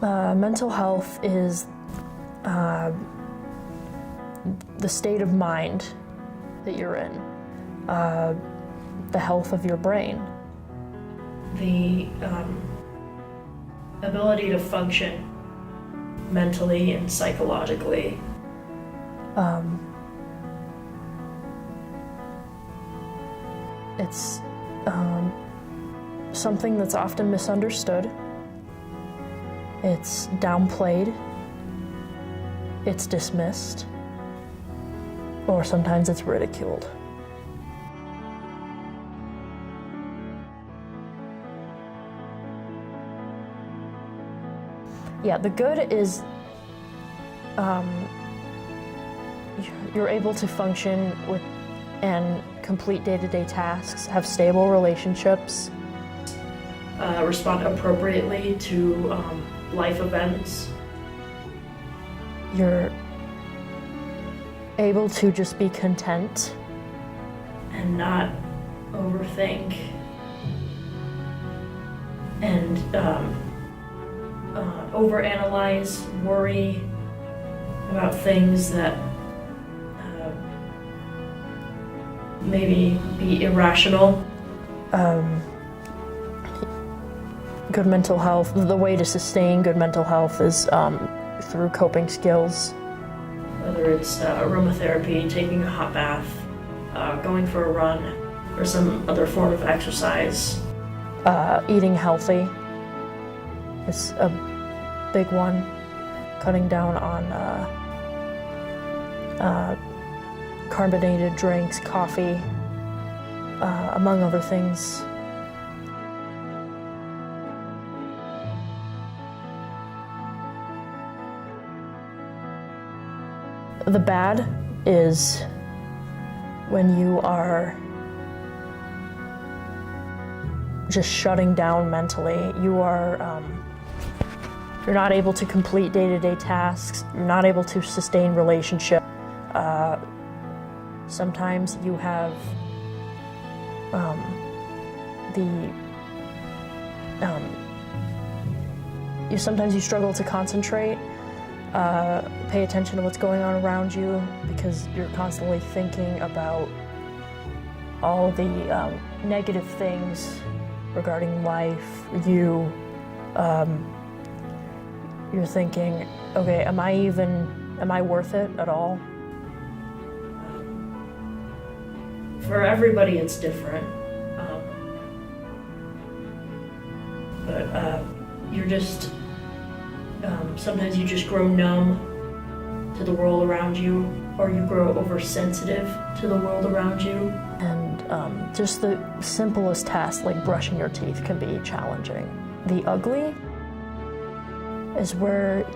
Mental health is the state of mind that you're in, the health of your brain, the ability to function mentally and psychologically. It's something that's often misunderstood. It's downplayed, it's dismissed, or sometimes it's ridiculed. Yeah, the good is you're able to function with and complete day-to-day tasks, have stable relationships, respond appropriately to life events. You're able to just be content and not overthink and overanalyze, worry about things that maybe be irrational. Good mental health, the way to sustain good mental health is through coping skills. Whether it's aromatherapy, taking a hot bath, going for a run, or some other form of exercise. Eating healthy is a big one. Cutting down on carbonated drinks, coffee, among other things. The bad is when you are just shutting down mentally. You're not able to complete day-to-day tasks. You're not able to sustain relationships. Sometimes you have sometimes you struggle to concentrate, pay attention to what's going on around you because you're constantly thinking about all the negative things regarding life. You're thinking, okay, am I worth it at all? For everybody it's different, but you're just, sometimes you just grow numb to the world around you, or you grow oversensitive to the world around you. And just the simplest tasks like brushing your teeth can be challenging. The ugly is where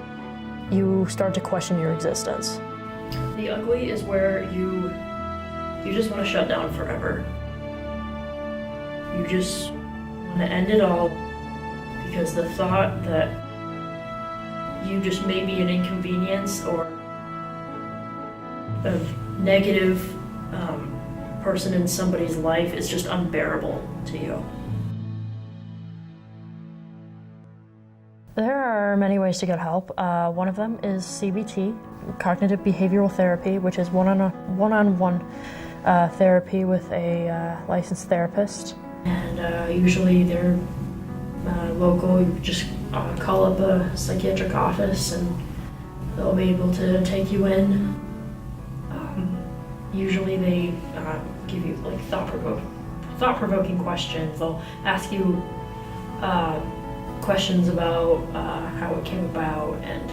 you start to question your existence. The ugly is where you just want to shut down forever. You just want to end it all because the thought that you just may be an inconvenience or a negative person in somebody's life is just unbearable to you. There are many ways to get help. One of them is CBT, cognitive behavioral therapy, which is one-on-one therapy with a licensed therapist. And usually they're local. You just call up a psychiatric office and they'll be able to take you in. Usually they give you like thought-provoking questions. They'll ask you questions about how it came about and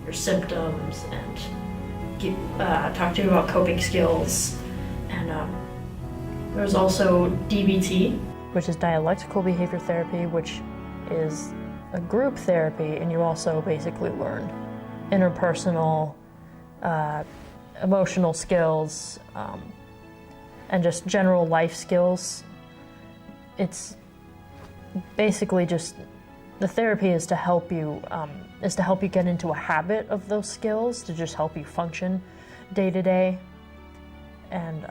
your symptoms, and talk to you about coping skills. And there's also DBT, which is dialectical behavior therapy, which is a group therapy, and you also basically learn interpersonal, emotional skills, and just general life skills. It's basically just, the therapy is to help you get into a habit of those skills, to just help you function day to day. And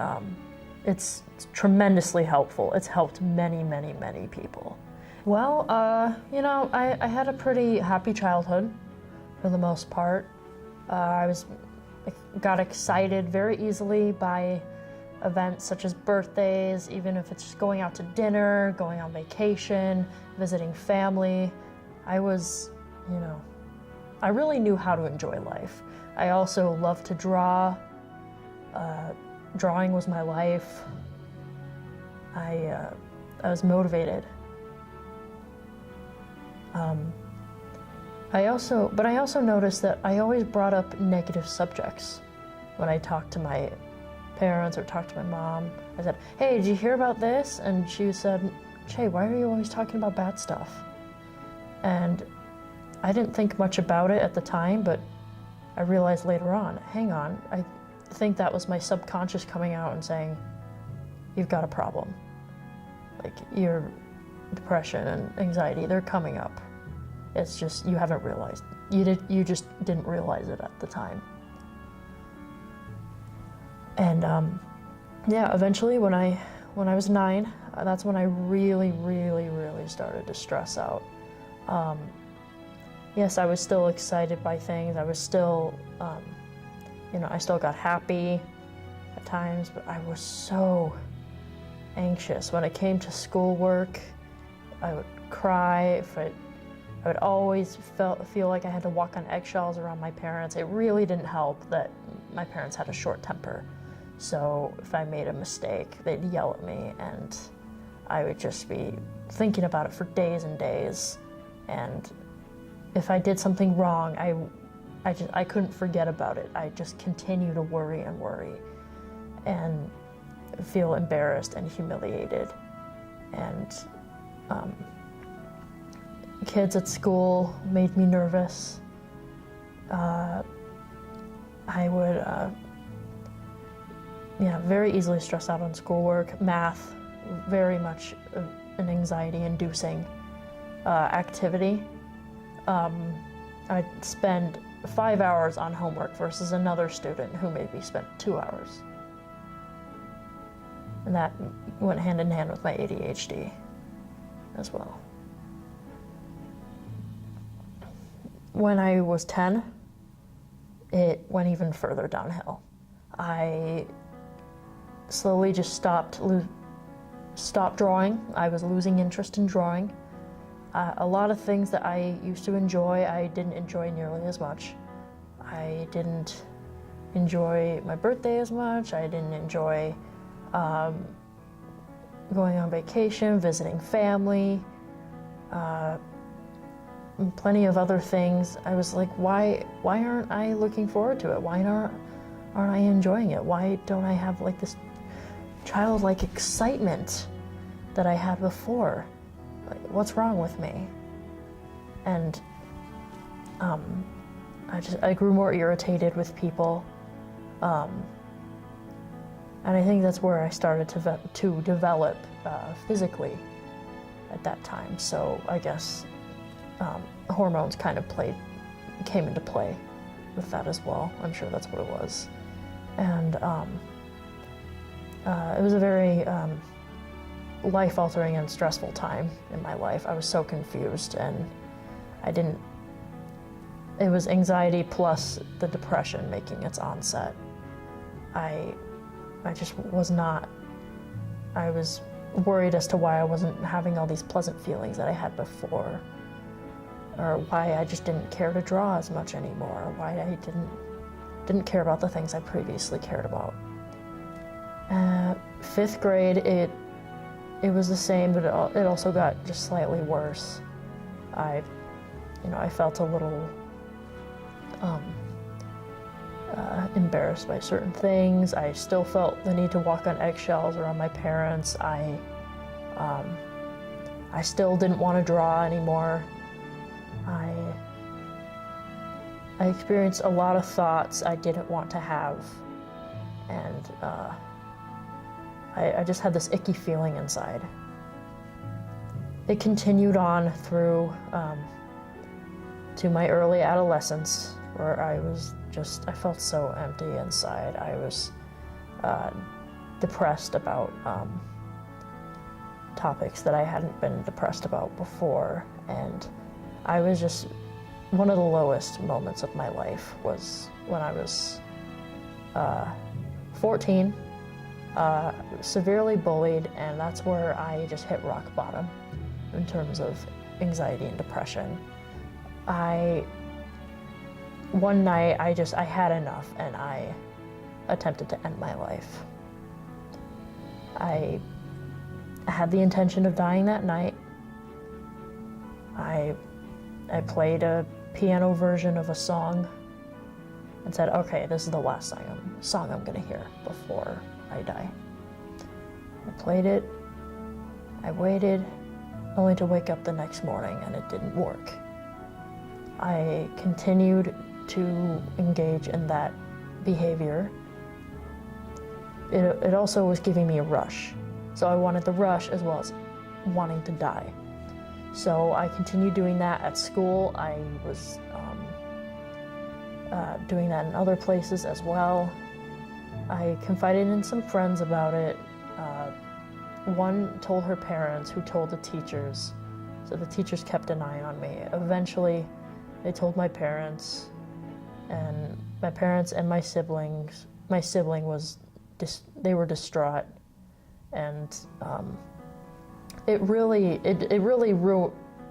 it's tremendously helpful. It's helped many, many, many people. Well, I had a pretty happy childhood for the most part. I got excited very easily by events such as birthdays, even if it's just going out to dinner, going on vacation, visiting family. I really knew how to enjoy life. I also loved to draw. Drawing was my life. I was motivated. I also noticed that I always brought up negative subjects when I talked to my parents or talked to my mom. I said, "Hey, did you hear about this?" And she said, "Che, why are you always talking about bad stuff?" And I didn't think much about it at the time, but I realized later on, hang on, I think that was my subconscious coming out and saying, "You've got a problem. Like, your depression and anxiety, they're coming up. It's just you haven't realized. You just didn't realize it at the time." And eventually when I was 9, that's when I really started to stress out. Yes, I was still excited by things. I was still, I still got happy at times, but I was so anxious. When it came to schoolwork, I would cry. I would always feel like I had to walk on eggshells around my parents. It really didn't help that my parents had a short temper. So if I made a mistake, they'd yell at me, and I would just be thinking about it for days and days. And if I did something wrong, I couldn't forget about it. I just continue to worry and feel embarrassed and humiliated. And kids at school made me nervous. I would very easily stress out on schoolwork. Math, very much an anxiety-inducing activity. I'd spend 5 hours on homework versus another student who maybe spent 2 hours. And that went hand in hand with my ADHD as well. When I was 10, it went even further downhill. I slowly just stopped drawing. I was losing interest in drawing. A lot of things that I used to enjoy, I didn't enjoy nearly as much. I didn't enjoy my birthday as much. I didn't enjoy going on vacation, visiting family, and plenty of other things. I was like, why aren't I looking forward to it? Why aren't I enjoying it? Why don't I have like this childlike excitement that I had before? Like, what's wrong with me? And I grew more irritated with people, and I think that's where I started to develop physically at that time. So I guess hormones kind of came into play with that as well. I'm sure that's what it was. And it was a very life-altering and stressful time in my life. I was so confused, and it was anxiety plus the depression making its onset. I just was not, I was worried as to why I wasn't having all these pleasant feelings that I had before, or why I just didn't care to draw as much anymore, or why I didn't care about the things I previously cared about. 5th grade, it was the same, but it also got just slightly worse. I felt a little embarrassed by certain things. I still felt the need to walk on eggshells around my parents. I still didn't want to draw anymore. I experienced a lot of thoughts I didn't want to have, and I just had this icky feeling inside. It continued on through to my early adolescence, where I felt so empty inside. I was depressed about topics that I hadn't been depressed about before, and I was just, one of the lowest moments of my life was when I was 14, severely bullied, and that's where I just hit rock bottom in terms of anxiety and depression. One night I had enough, and I attempted to end my life. I had the intention of dying that night. I played a piano version of a song and said, okay, this is the last song I'm gonna hear before I die. I played it, I waited, only to wake up the next morning and it didn't work. I continued to engage in that behavior. It also was giving me a rush. So I wanted the rush as well as wanting to die. So I continued doing that at school. I was doing that in other places as well. I confided in some friends about it. One told her parents, who told the teachers, so the teachers kept an eye on me. Eventually, they told my parents, and my siblings. My sibling was, they were distraught, and it really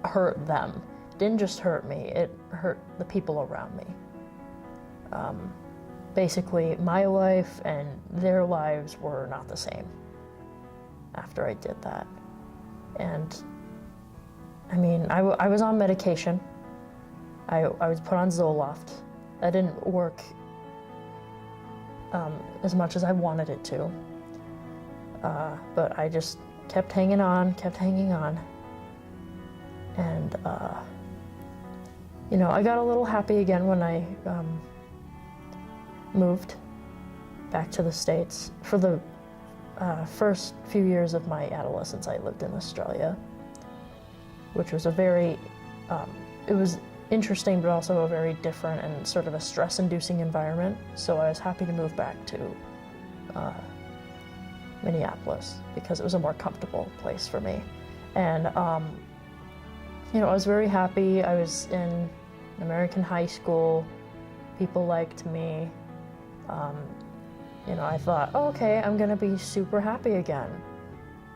hurt them. It didn't just hurt me, it hurt the people around me. Basically, my life and their lives were not the same after I did that. And I mean, I was on medication. I was put on Zoloft. That didn't work as much as I wanted it to. But I just kept hanging on. And, you know, I got a little happy again when I moved back to the States. For the first few years of my adolescence, I lived in Australia, which was a very, it was interesting, but also a very different and sort of a stress-inducing environment. So I was happy to move back to Minneapolis because it was a more comfortable place for me. And, you know, I was very happy. I was in American high school. People liked me. You know, I thought, oh, okay, I'm gonna be super happy again.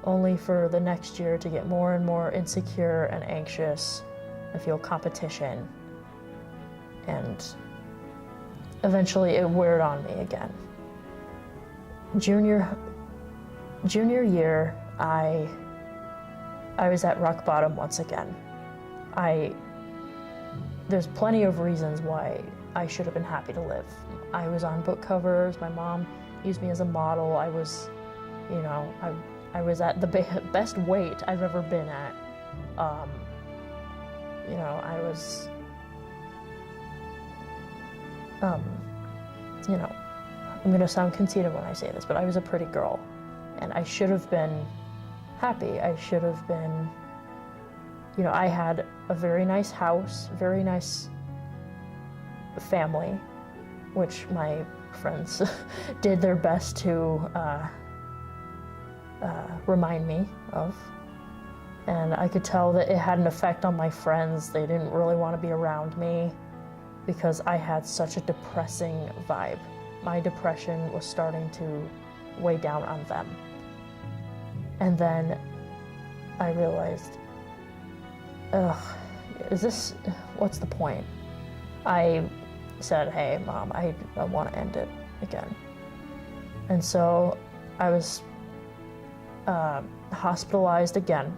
Only for the next year to get more and more insecure and anxious and feel competition. And eventually it weared on me again. Junior year, I was at rock bottom once again. There's plenty of reasons why I should have been happy to live. I was on book covers, my mom used me as a model. I was, you know, I was at the best weight I've ever been at. You know, I was, you know, I'm gonna sound conceited when I say this, but I was a pretty girl, and I should have been happy. I should have been, you know, I had a very nice house, very nice family, which my friends did their best to remind me of. And I could tell that it had an effect on my friends. They didn't really want to be around me because I had such a depressing vibe. My depression was starting to weigh down on them. And then I realized, what's the point? I said, hey, Mom, I want to end it again. And so I was hospitalized again.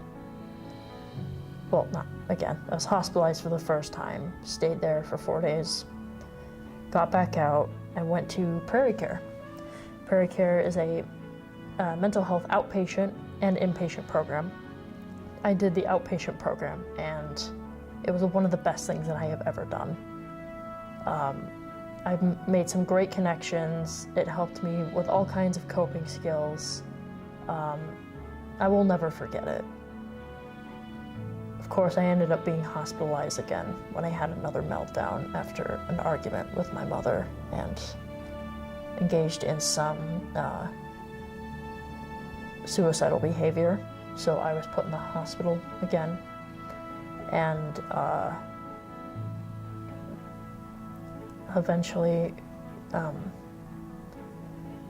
Well, not again. I was hospitalized for the first time, stayed there for 4 days, got back out, and went to Prairie Care. Prairie Care is a mental health outpatient and inpatient program. I did the outpatient program, and it was one of the best things that I have ever done. I've made some great connections. It helped me with all kinds of coping skills. I will never forget it. Of course, I ended up being hospitalized again when I had another meltdown after an argument with my mother and engaged in some suicidal behavior. so I was put in the hospital again. And eventually,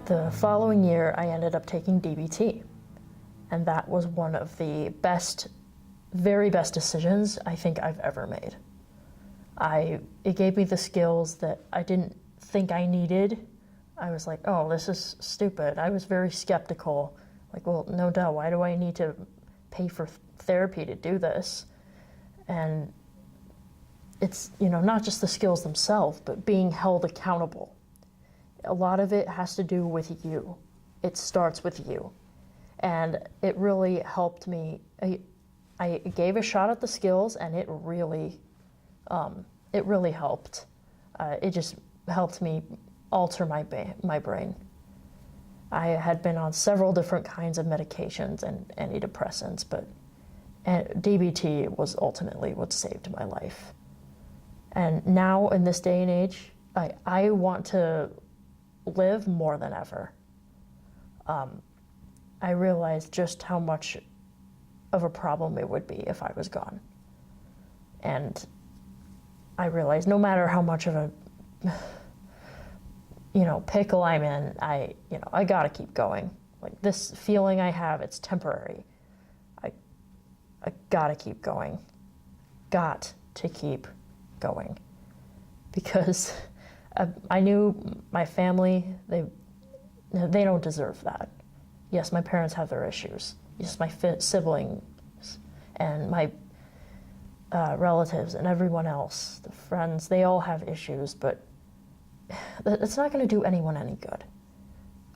the following year, I ended up taking DBT. And that was one of the best, very best decisions I think I've ever made. It gave me the skills that I didn't think I needed. I was like, oh, this is stupid. I was very skeptical. Like, well, no doubt, why do I need to pay for therapy to do this? And it's, not just the skills themselves, but being held accountable. A lot of it has to do with you. It starts with you. And it really helped me. I gave a shot at the skills, and it really helped. It just helped me alter my brain. I had been on several different kinds of medications and antidepressants, but DBT was ultimately what saved my life. And now, in this day and age, I want to live more than ever. I realized just how much of a problem it would be if I was gone. And I realized no matter how much of a pickle I'm in, I gotta keep going. Like, this feeling I have, it's temporary. I gotta keep going. Got to keep going. Because I knew my family, they don't deserve that. Yes, my parents have their issues. Yes, my siblings and my relatives and everyone else, the friends, they all have issues, but it's not going to do anyone any good.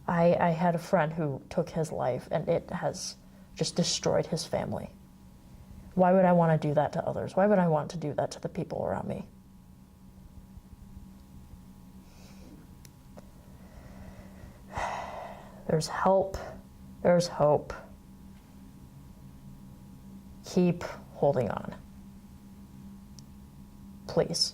I had a friend who took his life, and it has just destroyed his family. Why would I want to do that to others? Why would I want to do that to the people around me? There's help. There's hope. Keep holding on. Please.